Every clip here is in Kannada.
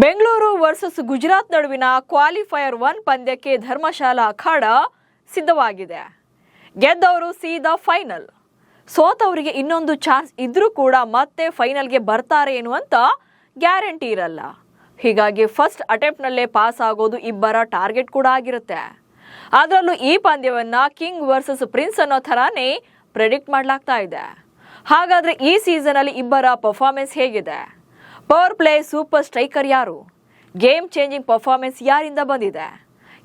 ಬೆಂಗಳೂರು ವರ್ಸಸ್ ಗುಜರಾತ್ ನಡುವಿನ ಕ್ವಾಲಿಫೈಯರ್ 1 ಪಂದ್ಯಕ್ಕೆ ಧರ್ಮಶಾಲಾ ಅಖಾಡ ಸಿದ್ಧವಾಗಿದೆ. ಗೆದ್ದವರು ಸೀದಾ ಫೈನಲ್, ಸೋತವರಿಗೆ ಇನ್ನೊಂದು ಚಾನ್ಸ್ ಇದ್ರೂ ಕೂಡ ಮತ್ತೆ ಫೈನಲ್ಗೆ ಬರ್ತಾರೆ ಎನ್ನುವಂತ ಗ್ಯಾರಂಟಿ ಇರಲ್ಲ. ಹೀಗಾಗಿ ಫಸ್ಟ್ ಅಟೆಂಪ್ಟ್ನಲ್ಲೇ ಪಾಸ್ ಆಗೋದು ಇಬ್ಬರ ಟಾರ್ಗೆಟ್ ಕೂಡ ಆಗಿರುತ್ತೆ. ಅದರಲ್ಲೂ ಈ ಪಂದ್ಯವನ್ನ ಕಿಂಗ್ ವರ್ಸಸ್ ಪ್ರಿನ್ಸ್ ಅನ್ನೋ ಥರಾನೇ ಪ್ರೆಡಿಕ್ಟ್ ಮಾಡಲಾಗ್ತಾ ಇದೆ. ಹಾಗಾದ್ರೆ ಈ ಸೀಸನ್ ಅಲ್ಲಿ ಇಬ್ಬರ ಪರ್ಫಾರ್ಮೆನ್ಸ್ ಹೇಗಿದೆ? ಪವರ್ ಪ್ಲೇ ಸೂಪರ್ ಸ್ಟ್ರೈಕರ್ ಯಾರು? ಗೇಮ್ ಚೇಂಜಿಂಗ್ ಪರ್ಫಾರ್ಮೆನ್ಸ್ ಯಾರಿಂದ ಬಂದಿದೆ?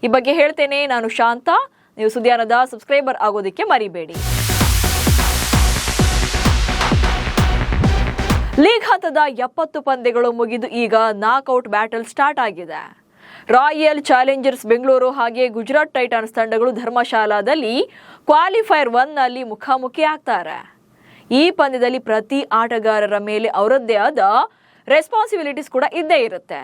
ಈ ಬಗ್ಗೆ ಹೇಳ್ತೇನೆ. ನಾನು ಶಾಂತ. ನೀವು ಸುದ್ದಿಯಾನದ ಸಬ್ಸ್ಕ್ರೈಬರ್ ಆಗೋದಕ್ಕೆ ಮರಿಬೇಡಿ. ಲೀಗ್ ಹಂತದ 70 ಪಂದ್ಯಗಳು ಮುಗಿದು ಈಗ ನಾಕ್ಔಟ್ ಬ್ಯಾಟಲ್ ಸ್ಟಾರ್ಟ್ ಆಗಿದೆ. ರಾಯಲ್ ಚಾಲೆಂಜರ್ಸ್ ಬೆಂಗಳೂರು ಹಾಗೆ ಗುಜರಾತ್ ಟೈಟಾನ್ಸ್ ತಂಡಗಳು ಧರ್ಮಶಾಲಾದಲ್ಲಿ ಕ್ವಾಲಿಫೈಯರ್ 1 ನಲ್ಲಿ ಮುಖಾಮುಖಿ ಆಗ್ತಾರೆ. ಈ ಪಂದ್ಯದಲ್ಲಿ ಪ್ರತಿ ಆಟಗಾರರ ಮೇಲೆ ಅವರದ್ದೇ ಆದ ರೆಸ್ಪಾನ್ಸಿಬಿಲಿಟೀಸ್ ಕೂಡ ಇದ್ದೇ ಇರುತ್ತೆ.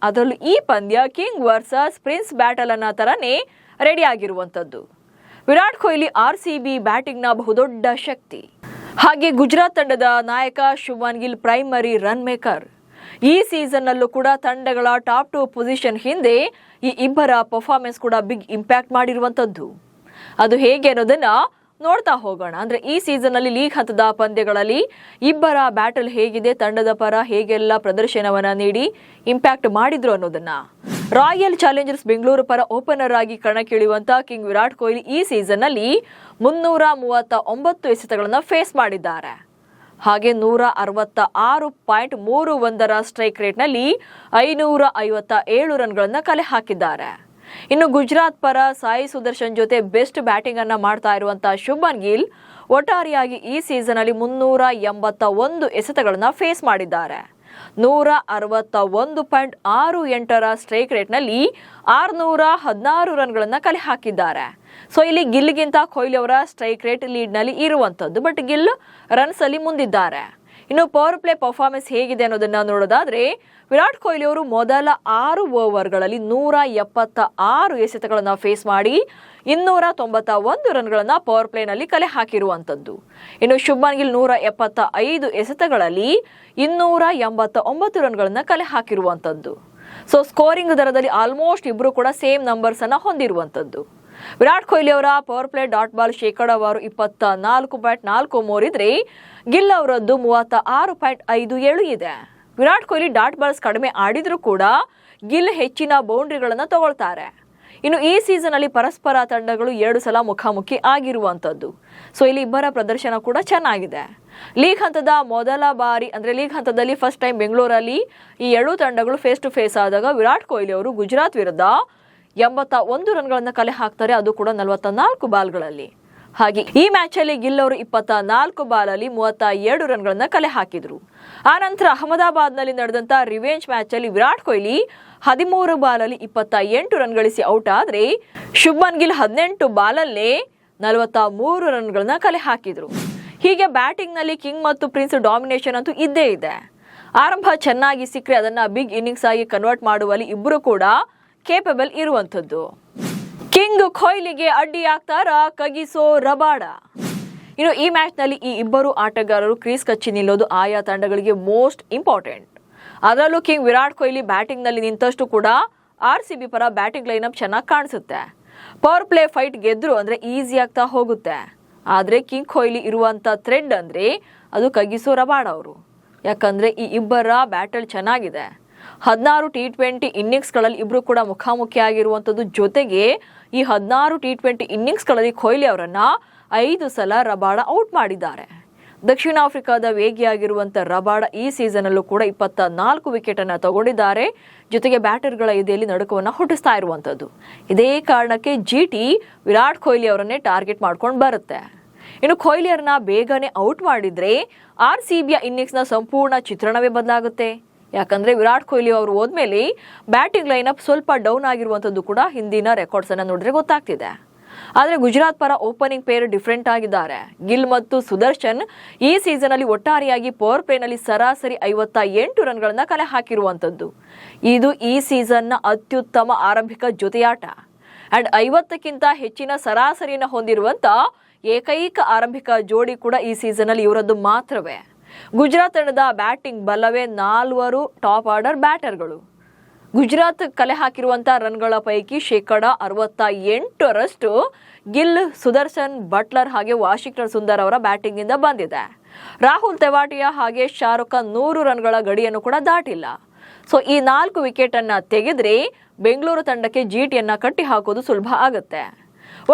ಅದರಲ್ಲೂ ಈ ಪಂದ್ಯ ಕಿಂಗ್ ವರ್ಸಸ್ ಪ್ರಿನ್ಸ್ ಬ್ಯಾಟಲ್ ಅನ್ನೋ ಥರನೇ ರೆಡಿ ಆಗಿರುವಂಥದ್ದು. ವಿರಾಟ್ ಕೊಹ್ಲಿ RCB ಬ್ಯಾಟಿಂಗ್ನ ಬಹುದೊಡ್ಡ ಶಕ್ತಿ. ಹಾಗೆ ಗುಜರಾತ್ ತಂಡದ ನಾಯಕ Shubman Gill primary run maker. ಈ ಸೀಸನ್ನಲ್ಲೂ ಕೂಡ ತಂಡಗಳ ಟಾಪ್ 2 ಪೊಸಿಷನ್ ಹಿಂದೆ ಈ ಇಬ್ಬರ ಪರ್ಫಾರ್ಮೆನ್ಸ್ ಕೂಡ ಬಿಗ್ ಇಂಪ್ಯಾಕ್ಟ್ ಮಾಡಿರುವಂಥದ್ದು. ಅದು ಹೇಗೆ ಅನ್ನೋದನ್ನ ನೋಡ್ತಾ ಹೋಗೋಣ. ಅಂದ್ರೆ ಈ ಸೀಸನ್ ಅಲ್ಲಿ ಲೀಗ್ ಹಂತದ ಪಂದ್ಯಗಳಲ್ಲಿ ಇಬ್ಬರ ಬ್ಯಾಟಲ್ ಹೇಗಿದೆ, ತಂಡದ ಪರ ಹೇಗೆಲ್ಲ ಪ್ರದರ್ಶನವನ್ನ ನೀಡಿ ಇಂಪ್ಯಾಕ್ಟ್ ಮಾಡಿದ್ರು ಅನ್ನೋದನ್ನ. ರಾಯಲ್ ಚಾಲೆಂಜರ್ಸ್ ಬೆಂಗಳೂರು ಪರ ಓಪನರ್ ಆಗಿ ಕಣಕ್ಕಿಳಿಯುವಂತ ಕಿಂಗ್ ವಿರಾಟ್ ಕೊಹ್ಲಿ ಈ ಸೀಸನ್ ಅಲ್ಲಿ 339 ಎಸೆತಗಳನ್ನ ಫೇಸ್ ಮಾಡಿದ್ದಾರೆ. ಹಾಗೆ 166.31 ಸ್ಟ್ರೈಕ್ ರೇಟ್ ನಲ್ಲಿ 557 ರನ್ಗಳನ್ನ ಕಲೆ ಹಾಕಿದ್ದಾರೆ. ಇನ್ನು ಗುಜರಾತ್ ಪರ ಸಾಯಿ ಸುದರ್ಶನ್ ಜೊತೆ ಬೆಸ್ಟ್ ಬ್ಯಾಟಿಂಗ್ ಅನ್ನ ಮಾಡ್ತಾ ಇರುವಂತಹ ಶುಭ್ಮನ್ ಗಿಲ್ ಒಟ್ಟಾರೆಯಾಗಿ ಈ ಸೀಸನ್ ಅಲ್ಲಿ 381 ಎಸೆತಗಳನ್ನ ಫೇಸ್ ಮಾಡಿದ್ದಾರೆ. 161.68 ಸ್ಟ್ರೈಕ್ ರೇಟ್ ನಲ್ಲಿ 616 ರನ್ಗಳನ್ನ ಕಲೆ ಹಾಕಿದ್ದಾರೆ. ಸೊ ಇಲ್ಲಿ ಗಿಲ್ಗಿಂತ ಕೊಹ್ಲಿ ಅವರ ಸ್ಟ್ರೈಕ್ ರೇಟ್ ಲೀಡ್ ನಲ್ಲಿ ಇರುವಂತದ್ದು. ಬಟ್ ಗಿಲ್ ರನ್ಸ್ ಅಲ್ಲಿ ಮುಂದಿದ್ದಾರೆ. ಇನ್ನು ಪವರ್ ಪ್ಲೇ ಪರ್ಫಾರ್ಮೆನ್ಸ್ ಹೇಗಿದೆ ಅನ್ನೋದನ್ನ ನೋಡೋದಾದ್ರೆ ವಿರಾಟ್ ಕೊಹ್ಲಿ ಅವರು ಮೊದಲ 6 ಓವರ್ಗಳಲ್ಲಿ 176 ಎಸೆತಗಳನ್ನ ಫೇಸ್ ಮಾಡಿ 291 ರನ್ಗಳನ್ನ ಪವರ್ ಪ್ಲೇನಲ್ಲಿ ಕಲೆ ಹಾಕಿರುವಂತದ್ದು. ಇನ್ನು ಶುಭ್ಮನ್ ಗಿಲ್ 175 ಎಸೆತಗಳಲ್ಲಿ 289 ರನ್ಗಳನ್ನ ಕಲೆ ಹಾಕಿರುವಂತದ್ದು. ಸೊ ಸ್ಕೋರಿಂಗ್ ದರದಲ್ಲಿ ಆಲ್ಮೋಸ್ಟ್ ಇಬ್ರು ಕೂಡ ಸೇಮ್ ನಂಬರ್ಸ್ ಅನ್ನ ಹೊಂದಿರುವಂತದ್ದು. ವಿರಾಟ್ ಕೊಹ್ಲಿ ಅವರ ಪವರ್ ಪ್ಲೇ ಡಾಟ್ ಬಾಲ್ ಶೇಕಡಾವಾರು 24.43 ಇದ್ರೆ ಗಿಲ್ ಅವರದ್ದು 36.57 ಇದೆ. ವಿರಾಟ್ ಕೊಹ್ಲಿ ಡಾಟ್ ಬಾಲ್ಸ್ ಕಡಿಮೆ ಆಡಿದ್ರೂ ಕೂಡ ಗಿಲ್ ಹೆಚ್ಚಿನ ಬೌಂಡ್ರಿಗಳನ್ನ ತಗೊಳ್ತಾರೆ. ಇನ್ನು ಈ ಸೀಸನ್ ಅಲ್ಲಿ ಪರಸ್ಪರ ತಂಡಗಳು 2 ಸಲ ಮುಖಾಮುಖಿ ಆಗಿರುವಂತದ್ದು. ಸೊ ಇಲ್ಲಿ ಇಬ್ಬರ ಪ್ರದರ್ಶನ ಕೂಡ ಚೆನ್ನಾಗಿದೆ. ಲೀಗ್ ಹಂತದ ಮೊದಲ ಬಾರಿ ಅಂದ್ರೆ ಲೀಗ್ ಹಂತದಲ್ಲಿ ಫಸ್ಟ್ ಟೈಮ್ ಬೆಂಗಳೂರಲ್ಲಿ ಈ 2 ತಂಡಗಳು ಫೇಸ್ ಟು ಫೇಸ್ ಆದಾಗ ವಿರಾಟ್ ಕೊಹ್ಲಿ ಅವರು ಗುಜರಾತ್ ವಿರುದ್ಧ 81 ರನ್ಗಳನ್ನ ಕಲೆ ಹಾಕ್ತಾರೆ, ಅದು ಕೂಡ 44 ಬಾಲ್ಗಳಲ್ಲಿ. ಹಾಗೆ ಈ ಮ್ಯಾಚ್ ಅಲ್ಲಿ ಗಿಲ್ ಅವರು 24 ಬಾಲಲ್ಲಿ 32 ರನ್ಗಳನ್ನ ಕಲೆ ಹಾಕಿದ್ರು. ಆ ನಂತರ ಅಹಮದಾಬಾದ್ ನಲ್ಲಿ ನಡೆದಂತ ರಿವೆಂಜ್ ಮ್ಯಾಚ್ ಅಲ್ಲಿ ವಿರಾಟ್ ಕೊಹ್ಲಿ 13 ಬಾಲಲ್ಲಿ 28 ರನ್ ಗಳಿಸಿ ಔಟ್ ಆದ್ರೆ ಶುಭ್ಮನ್ ಗಿಲ್ 18 ಬಾಲಲ್ಲೇ 43 ರನ್ಗಳನ್ನ ಕಲೆ ಹಾಕಿದ್ರು. ಹೀಗೆ ಬ್ಯಾಟಿಂಗ್ ನಲ್ಲಿ ಕಿಂಗ್ ಮತ್ತು ಪ್ರಿನ್ಸ್ ಡಾಮಿನೇಷನ್ ಅಂತೂ ಇದ್ದೇ ಇದೆ. ಆರಂಭ ಚೆನ್ನಾಗಿ ಸಿಕ್ಕರೆ ಅದನ್ನ ಬಿಗ್ ಇನ್ನಿಂಗ್ಸ್ ಆಗಿ ಕನ್ವರ್ಟ್ ಮಾಡುವಲ್ಲಿ ಇಬ್ಬರು ಕೂಡ ಕೇಪಬಲ್ ಇರುವಂಥದ್ದು. ಕಿಂಗ್ ಕೊಹ್ಲಿಗೆ ಅಡ್ಡಿ ಆಗ್ತಾರ ಕಗಿಸೋ ರಬಾಡ. ಇನ್ನು ಈ ಮ್ಯಾಚ್ ನಲ್ಲಿ ಈ ಇಬ್ಬರು ಆಟಗಾರರು ಕ್ರೀಸ್ ಕಚ್ಚಿ ನಿಲ್ಲೋದು ಆಯಾ ತಂಡಗಳಿಗೆ ಮೋಸ್ಟ್ ಇಂಪಾರ್ಟೆಂಟ್. ಅದರಲ್ಲೂ ಕಿಂಗ್ ವಿರಾಟ್ ಕೊಹ್ಲಿ ಬ್ಯಾಟಿಂಗ್ ನಲ್ಲಿ ನಿಂತಷ್ಟು ಕೂಡ RCB ಪರ ಬ್ಯಾಟಿಂಗ್ ಲೈನಪ್ ಚೆನ್ನಾಗಿ ಕಾಣಿಸುತ್ತೆ. ಪವರ್ ಪ್ಲೇ ಫೈಟ್ ಗೆದ್ರು ಅಂದ್ರೆ ಈಸಿ ಆಗ್ತಾ ಹೋಗುತ್ತೆ. ಆದ್ರೆ ಕಿಂಗ್ ಕೊಹ್ಲಿ ಇರುವಂತ ಥ್ರೆಡ್ ಅಂದ್ರೆ ಅದು ಕಗಿಸೋ ರಬಾಡ ಅವರು. ಯಾಕಂದ್ರೆ ಈ ಇಬ್ಬರ ಬ್ಯಾಟಲ್ ಚೆನ್ನಾಗಿದೆ. 16 T20 ಇನ್ನಿಂಗ್ಸ್ಗಳಲ್ಲಿ ಇಬ್ರು ಕೂಡ ಮುಖಾಮುಖಿ ಆಗಿರುವಂತದ್ದು. ಜೊತೆಗೆ ಈ 16 T20 ಇನ್ನಿಂಗ್ಸ್ಗಳಲ್ಲಿ ಕೊಹ್ಲಿ ಅವರನ್ನ 5 ಸಲ ರಬಾಡ ಔಟ್ ಮಾಡಿದ್ದಾರೆ. ದಕ್ಷಿಣ ಆಫ್ರಿಕಾದ ವೇಗಿಯಾಗಿರುವಂತ ರಬಾಡ ಈ ಸೀಸನ್ ಅಲ್ಲೂ ಕೂಡ 24 ವಿಕೆಟ್ ಅನ್ನ ತಗೊಂಡಿದ್ದಾರೆ. ಜೊತೆಗೆ ಬ್ಯಾಟರ್ಗಳ ಎದೆಯಲ್ಲಿ ನಡುಕವನ್ನ ಹುಟ್ಟಿಸ್ತಾ ಇರುವಂತದ್ದು. ಇದೇ ಕಾರಣಕ್ಕೆ GT ವಿರಾಟ್ ಕೊಹ್ಲಿ ಅವರನ್ನೇ ಟಾರ್ಗೆಟ್ ಮಾಡ್ಕೊಂಡು ಬರುತ್ತೆ. ಇನ್ನು ಕೊಹ್ಲಿ ಅವರನ್ನ ಬೇಗನೆ ಔಟ್ ಮಾಡಿದ್ರೆ RCBಯ ಇನ್ನಿಂಗ್ಸ್ ನ ಸಂಪೂರ್ಣ ಚಿತ್ರಣವೇ ಬದಲಾಗುತ್ತೆ. ಯಾಕಂದ್ರೆ ವಿರಾಟ್ ಕೊಹ್ಲಿ ಅವರು ಹೋದ್ಮೇಲೆ ಬ್ಯಾಟಿಂಗ್ ಲೈನಪ್ ಸ್ವಲ್ಪ ಡೌನ್ ಆಗಿರುವಂತದ್ದು ಕೂಡ ಹಿಂದಿನ ರೆಕಾರ್ಡ್ಸ್ ಅನ್ನ ನೋಡಿದ್ರೆ ಗೊತ್ತಾಗ್ತಿದೆ. ಆದ್ರೆ ಗುಜರಾತ್ ಪರ ಓಪನಿಂಗ್ ಪೇರ್ ಡಿಫರೆಂಟ್ ಆಗಿದ್ದಾರೆ. ಗಿಲ್ ಮತ್ತು ಸುದರ್ಶನ್ ಈ ಸೀಸನ್ ಅಲ್ಲಿ ಒಟ್ಟಾರೆಯಾಗಿ ಪವರ್ ಪ್ಲೇ ನಲ್ಲಿ ಸರಾಸರಿ 58 ರನ್ಗಳನ್ನ ಕಲೆ ಹಾಕಿರುವಂತದ್ದು. ಇದು ಈ ಸೀಸನ್ ನ ಅತ್ಯುತ್ತಮ ಆರಂಭಿಕ ಜೊತೆಯಾಟ. ಅಂಡ್ 50ಕ್ಕಿಂತ ಹೆಚ್ಚಿನ ಸರಾಸರಿಯನ್ನು ಹೊಂದಿರುವಂತ ಏಕೈಕ ಆರಂಭಿಕ ಜೋಡಿ ಕೂಡ ಈ ಸೀಸನ್ ಅಲ್ಲಿ ಇವರದ್ದು ಮಾತ್ರವೇ. ಗುಜರಾತ್ ತಂಡದ ಬ್ಯಾಟಿಂಗ್ ಬಲವೇ 4 ಟಾಪ್ ಆರ್ಡರ್ ಬ್ಯಾಟರ್ಗಳು. ಗುಜರಾತ್ ಕಲೆ ಹಾಕಿರುವಂಥ ರನ್ಗಳ ಪೈಕಿ 68% ಗಿಲ್, ಸುದರ್ಶನ್, ಬಟ್ಲರ್ ಹಾಗೆ ವಾಷಿಂಗ್ಟನ್ ಸುಂದರ್ ಅವರ ಬ್ಯಾಟಿಂಗ್ನಿಂದ ಬಂದಿದೆ. ರಾಹುಲ್ ತೆವಾಟಿಯಾ ಹಾಗೆ ಶಾರುಖ್ ಖಾನ್ 100 ರನ್ಗಳ ಗಡಿಯನ್ನು ಕೂಡ ದಾಟಿಲ್ಲ. ಸೊ ಈ 4 ವಿಕೆಟ್ ಅನ್ನ ತೆಗೆದ್ರೆ ಬೆಂಗಳೂರು ತಂಡಕ್ಕೆ ಜೀಟಿಯನ್ನ ಕಟ್ಟಿ ಹಾಕೋದು ಸುಲಭ ಆಗುತ್ತೆ.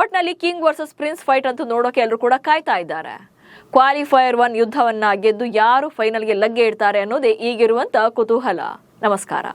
ಒಟ್ನಲ್ಲಿ ಕಿಂಗ್ ವರ್ಸಸ್ ಪ್ರಿನ್ಸ್ ಫೈಟ್ ಅಂತೂ ನೋಡೋಕೆ ಎಲ್ಲರೂ ಕೂಡ ಕಾಯ್ತಾ ಇದ್ದಾರೆ. ಕ್ವಾಲಿಫೈಯರ್ 1 ಯುದ್ಧವನ್ನ ಗೆದ್ದು ಯಾರು ಫೈನಲ್ಗೆ ಲಗ್ಗೆ ಇಡ್ತಾರೆ ಅನ್ನೋದೇ ಈಗಿರುವಂತ ಕುತೂಹಲ. ನಮಸ್ಕಾರ.